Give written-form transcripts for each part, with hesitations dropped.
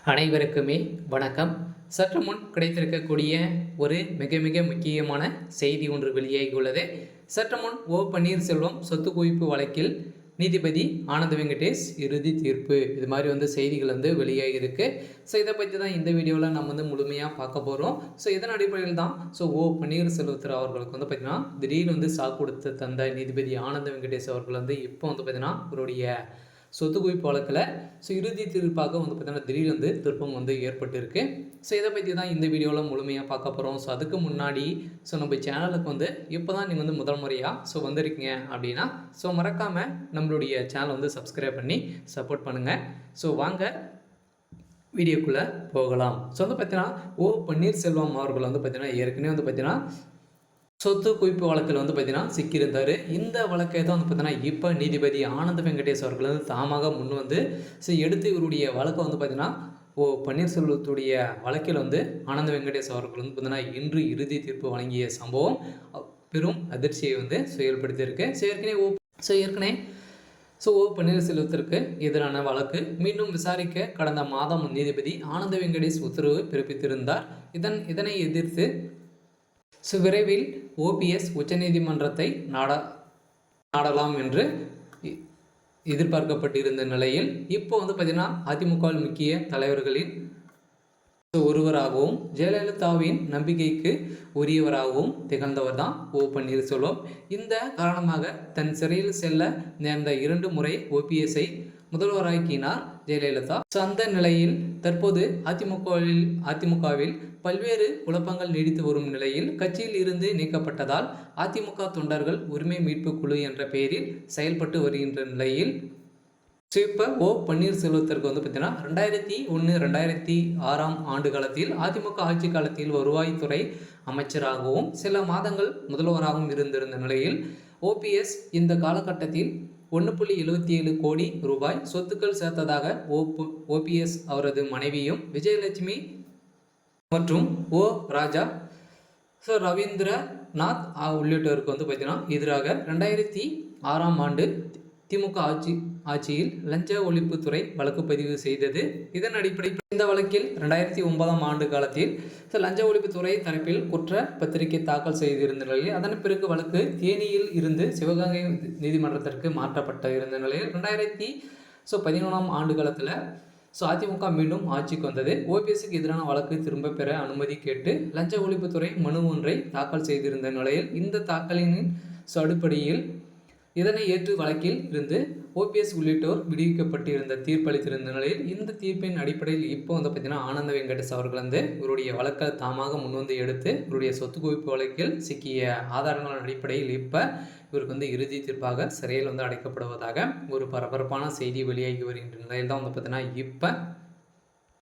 அனைவருக்குமே வணக்கம். சற்று முன் கிடைத்திருக்கக்கூடிய ஒரு மிக மிக முக்கியமான செய்தி ஒன்று வெளியாகியுள்ளது. சற்று முன் ஓ பன்னீர்செல்வம் சொத்து குவிப்பு வழக்கில் நீதிபதி ஆனந்த வெங்கடேஷ் இறுதி தீர்ப்பு, இது மாதிரி செய்திகள் வெளியாகியிருக்கு. ஸோ இதை பற்றி தான் இந்த வீடியோவில் நம்ம முழுமையாக பார்க்க போகிறோம். ஸோ இதன் அடிப்படையில் தான் ஓ பன்னீர்செல்வத்தில் அவர்களுக்கு பார்த்தீங்கன்னா திடீர்னு சாக்கு கொடுத்து தந்த நீதிபதி ஆனந்த வெங்கடேஷ் அவர்கள் இப்போ பார்த்தீங்கன்னா அவருடைய சொத்து குவிப்பு வழக்கில் இறுதி தீர்ப்பாக பார்த்தீங்கன்னா திடீர்னு திருப்பம் ஏற்பட்டிருக்கு. ஸோ இதை பற்றி தான் இந்த வீடியோவில் முழுமையாக பார்க்க போகிறோம். ஸோ அதுக்கு முன்னாடி நம்ம சேனலுக்கு இப்போ தான் நீங்கள் முதல் முறையாக வந்திருக்கீங்க அப்படின்னா மறக்காமல் நம்மளுடைய சேனலை சப்ஸ்கிரைப் பண்ணி சப்போர்ட் பண்ணுங்கள். ஸோ வாங்க வீடியோக்குள்ளே போகலாம். ஸோ பார்த்தீங்கன்னா ஓ பன்னீர்செல்வம் அவர்கள் பார்த்தீங்கன்னா ஏற்கனவே பார்த்தீங்கன்னா சொத்து குவிப்பு வழக்கில் பார்த்தீங்கன்னா சிக்கியிருந்தார். இந்த வழக்கை தான் பார்த்தீங்கன்னா இப்போ நீதிபதி ஆனந்த வெங்கடேஷ் அவர்கள் தாமாக முன் எடுத்து இவருடைய வழக்கை பார்த்தீங்கன்னா ஓ பன்னீர்செல்வத்துடைய வழக்கில் ஆனந்த வெங்கடேஷ் அவர்கள் பார்த்தீங்கன்னா இன்று இறுதி தீர்ப்பு வழங்கிய சம்பவம் பெரும் அதிர்ச்சியை செயல்படுத்தியிருக்கு. ஏற்கனவே ஓ பன்னீர்செல்வத்திற்கு எதிரான வழக்கு மீண்டும் விசாரிக்க கடந்த மாதம் நீதிபதி ஆனந்த வெங்கடேஷ் உத்தரவு பிறப்பித்திருந்தார். இதனை எதிர்த்து விரைவில் ஓபிஎஸ் உச்சநீதிமன்றத்தை நாடலாம் என்று எதிர்பார்க்கப்பட்டிருந்த நிலையில் இப்போ பார்த்தீங்கன்னா அதிமுக முக்கிய தலைவர்களின் ஒருவராகவும் ஜெயலலிதாவின் நம்பிக்கைக்கு உரியவராகவும் திகழ்ந்தவர் தான் ஓ பன்னீர்செல்வம். இந்த காரணமாக தன் சிறையில் செல்ல நேர்ந்த 2 முறை ஓபிஎஸ்ஐ முதல்வராக்கினார் ஜெயலலிதா. அந்த நிலையில் தற்போது அதிமுகவில் பல்வேறு குழப்பங்கள் நீடித்து வரும் நிலையில் கட்சியில் இருந்து நீக்கப்பட்டதால் அதிமுக தொண்டர்கள் உரிமை மீட்பு குழு என்ற பெயரில் செயல்பட்டு வருகின்ற நிலையில் இப்போ ஓ பன்னீர்செல்வத்திற்கு பார்த்தீங்கன்னா 2001-2006 ஆண்டு காலத்தில் அதிமுக ஆட்சி காலத்தில் வருவாய்த்துறை அமைச்சராகவும் சில மாதங்கள் முதல்வராகவும் இருந்திருந்த நிலையில் ஓபிஎஸ் இந்த காலகட்டத்தில் 1.77 கோடி ரூபாய் சொத்துக்கள் சேர்த்ததாக ஓபிஎஸ் அவரது மனைவியும் விஜயலட்சுமி மற்றும் ஓ ராஜா ரவீந்திரநாத் உள்ளிட்டோருக்கு பார்த்தீங்கன்னா எதிராக 2006 ஆண்டு திமுக ஆட்சியில் லஞ்ச ஒழிப்புத்துறை வழக்கு பதிவு செய்தது. இதன் அடிப்படையில் இந்த வழக்கில் 2009 ஆண்டு காலத்தில் லஞ்ச ஒழிப்புத்துறை தரப்பில் குற்ற பத்திரிகை தாக்கல் செய்திருந்த நிலையில் அதன் பிறகு வழக்கு தேனியில் இருந்து சிவகங்கை நீதிமன்றத்திற்கு மாற்றப்பட்ட இருந்த நிலையில் 2011 ஆண்டு காலத்தில் அதிமுக மீண்டும் ஆட்சிக்கு வந்தது. ஓபிஎஸ்க்கு எதிரான வழக்கு திரும்ப பெற அனுமதி கேட்டு லஞ்ச ஒழிப்புத்துறை மனு ஒன்றை தாக்கல் செய்திருந்த நிலையில் இந்த தாக்கலின் அடிப்படையில் இதனை ஏற்று வழக்கில் இருந்து ஓபிஎஸ் உள்ளிட்டோர் விடுவிக்கப்பட்டிருந்த தீர்ப்பளித்திருந்த நிலையில் இந்த தீர்ப்பின் அடிப்படையில் இப்போ பார்த்தீங்கன்னா ஆனந்த வெங்கடேஷ் அவர்கள் இவருடைய வழக்கை தாமாக முன் எடுத்து இவருடைய சொத்து குவிப்பு வழக்கில் சிக்கிய ஆதாரங்களின் அடிப்படையில் இப்போ இவருக்கு இறுதி தீர்ப்பாக சிறையில் அடைக்கப்படுவதாக ஒரு பரபரப்பான செய்தி வெளியாகி வருகின்ற நிலையில் தான் பார்த்தீங்கன்னா இப்போ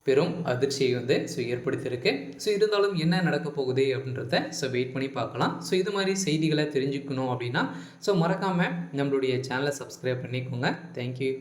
பெரும் அதிர்ச்சியை ஏற்படுத்தியிருக்கு. இருந்தாலும் என்ன நடக்க போகுது அப்படின்றத வெயிட் பண்ணி பார்க்கலாம். இது மாதிரி செய்திகளை தெரிஞ்சுக்கணும் அப்படின்னா மறக்காமல் நம்மளுடைய சேனலை சப்ஸ்கிரைப் பண்ணிக்கோங்க. தேங்க்யூ.